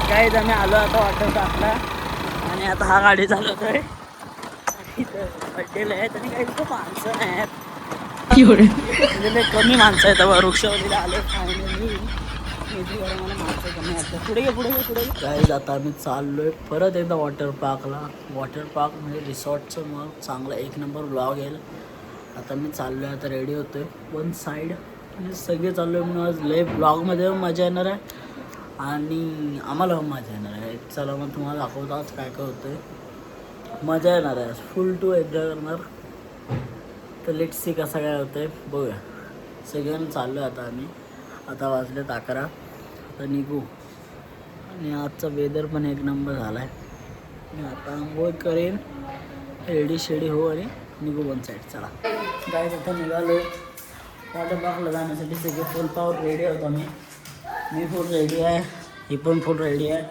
Guys आम्ही आलो आता वॉटर पार्कला आणि आता हा गाडी चालवतोय. इथं बड्डेला आहेत आणि काही इथं माणसं नाही आहेत. म्हणजे कमी माणसं आहेत. वृक्षवलीला आलो फायनली. मला माणसं कमी आहेत. पुढे घे गाईज आता आम्ही चाललोय परत एकदा वॉटर पार्कला. वॉटर पार्क म्हणजे रिसॉर्टचं मग चांगला एक नंबर ब्लॉग येईल. आता मी चाललोय, आता रेडी होतोय वन साईड म्हणजे सगळे चाललोय म्हणून आज लय ब्लॉगमध्ये मजा येणार आहे आणि आम्हाला मजा येणार आहे. चला मग तुम्हाला दाखवतो आज काय काय होतंय. मजा येणार आहे, फुल टू एन्जॉय करणार. तर लेट्स सी कसं काय होतंय बघूया. सगळ्यांना चाललो आहे आता आम्ही. आता वाजले 11, आता निघू. आणि आजचा वेदर पण एक नंबर झाला आहे. मी आता आंघोळ करेन, रेडी शेडी हो आणि निघू वन साईड. चला गाईज आता निघालो वॉटर पार्कला जाण्यासाठी. सगळे फुल पावर रेडी होतो आम्ही. मी फुल रेडी आहे, ही पण फुल रेडी आहे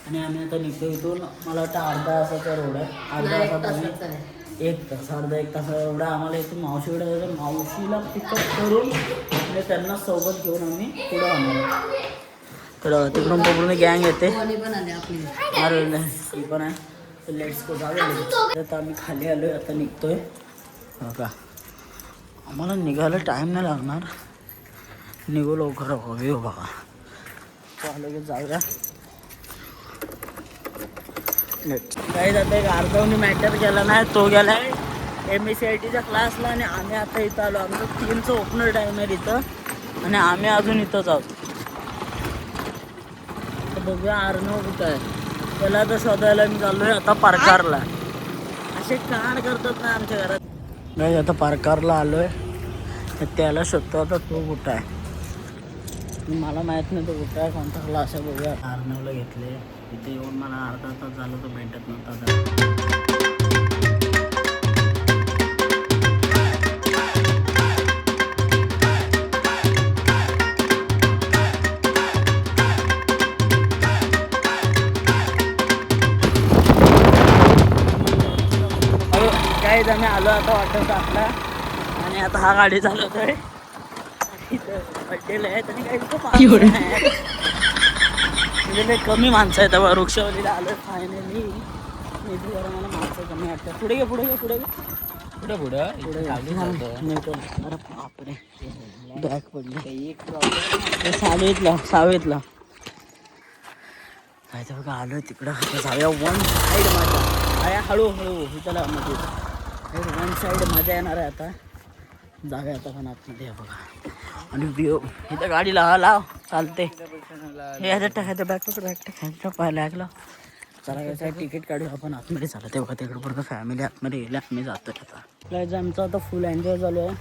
आणि आम्ही आता निघतो इथून. मला वाटतं अर्धा तासाचा रोड आहे. अर्धा तासात आम्ही एक तास अर्धा एक तासाचा रोड आहे. आम्हाला इथून मावशीकडे जायचं. मावशीला पिकअप करून म्हणजे त्यांना सोबत घेऊन आम्ही पुढं आणणार आहे. तर तिकडून पूर्ण गँग येते. अरे ही पण आहे. तर लेट्स गो. जाऊया. आता आम्ही खाली आलो आहे, आता निघतोय बघा. आम्हाला निघायला टाईम नाही लागणार. निघू लवकर हो बघा. चालू की जाऊया. काही जातं एक अर्धवणी मॅटर केला नाही. तो गेला आहे MSCITच्या क्लासला आणि आम्ही आता इथं आलो. आमचं 3चं ओपनर टाईम आहे इथं आणि आम्ही अजून इथंच आहोत. तर बघूया अर्णव कुठं आहे. त्याला तर शोधायला मी चाललो आहे आता पारकारला. असे कांड करतात ना आमच्या घरात. नाही आता पारकारला आलो आहे, त्याला शोधतो आता तो कुठं आहे. मला माहीत नाही तो कुठं आहे, कोणता क्लास आहे. बघूया. अर्णवला घेतले इथे येऊन. मला अर्धा तास झालं तो भेटत नव्हता. गाईज आम्ही आलो आता वॉटर पार्कला आणि आता हा गाडी चालवतोय. इथं बड्डेला आहेत आणि काही इथं माणसं नाही आहेत. म्हणजे कमी माणसं आहेत. वृक्षवलीला आलो फायनली. मला माणसं कमी वाटतं. पुढे घे पुढे अरे बापरे बॅग पडली. सहावीतला काय तर बघा आलो तिकडं. जाऊया वन साईड. माझ्या आया हळूहळू त्याला मध्ये वन साईड मजा येणार आहे. आता जाऊया आता पण आतमध्ये बघा. आणि व्ह्यू इथं गाडी लाव चालते. हे ह्याच्यात टाकायचं बॅग टाकायचं पाहायला लागलं. चला कसं तिकीट काढू आपण आतमध्ये. चाललं तेव्हा तिकडं बरोबर फॅमिली आतमध्ये गेल्या. आम्ही जातो आता. प्लस आमचा आता फुल एन्जॉय चालू आहे.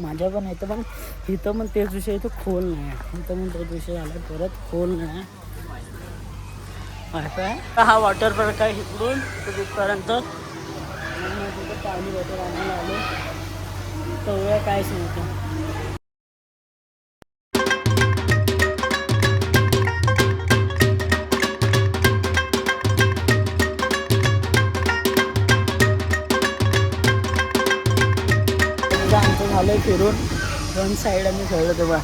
माझ्या पण येतं पण इथं पण तेच विषय. इथं खोल नाही आहे. इथं पण तोच विषय झाला. परत खोल नाही आहे. हा वॉटर पार्क आहे इकडून तिथपर्यंत. तिथं पाणी वॉटर आणायला आलो तर काहीच नव्हतं. आमचं झालं फिरून वन साईड आम्ही खेळलो तेव्हा.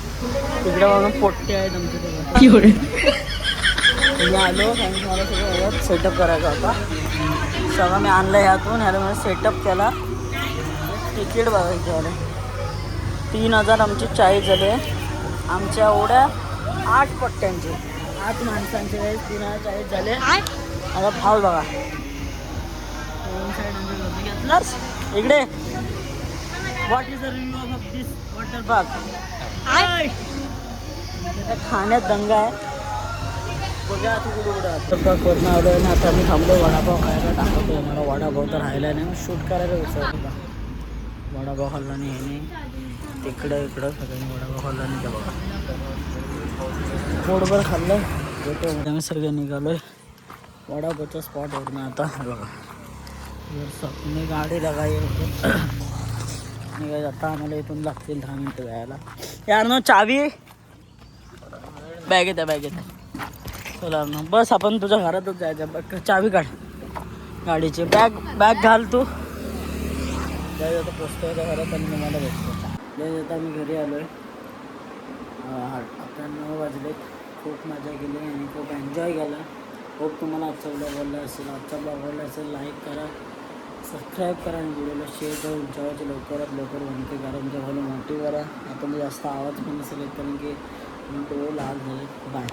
तिकडे बघून पोट्टे आहेत आमचे तेव्हा. मी आलो कारण मला सगळं सेटअप करायचा होता. सगळं मी आणलं ह्यातून. ह्याला मला सेटअप केला. तिकीट बघायचं झालं 3000 आमचे 40 झाले. आमच्या एवढ्या 8 पट्ट्यांचे 8 माणसांचे 3040 झाले. आता भाव बघा. वन साईड घेतलाच इकडे. What is the review of this water park? खाण्यात दंगा आहे. बघा आता कुठं वॉटर पार्क वरून आलो आहे ना. आता मी थांबलो वडापाव खायला. दाखवतो मला वडापाव तर राहिला नाही. मग शूट करायला विचार होता. वडापाव खाल्ला नाही हे नाही. इकडं सगळ्यांनी वडापाव खाल्ला नाही. त्या बघा पोटभर खाल्लं. भेटो आम्ही सगळे निघालो आहे वडापावच्या स्पॉटवरून. आता बघा मी गाडी लगाई निघाय. आता आम्हाला इथून लागतील 10 मिनटं जायला. यार ना चावी बॅग येते. चला ना बस आपण तुझ्या घरातच जायचं. बघ चावी काढ गाडीची. बॅग घाल तू. जायचं आता पोचतो घरात आणि मला भेटतो. आता आम्ही घरी आलो आहे. आता 9 वाजले. खूप मजा केली आणि खूप एन्जॉय केला. होप तुम्हाला आजचा व्लॉग आवडला असेल. आजचा व्लॉग आवडला असेल लाईक करा, सबस्क्राईब करा आणि व्हिडिओला शेअर करून तुमच्यावरचे लवकरात लवकर बनते करा. तुमच्या भाऊला मोटिव्ह करा. आता मी जास्त आवाज पण नसेल कारण की डोळे लाल झाले. बाय.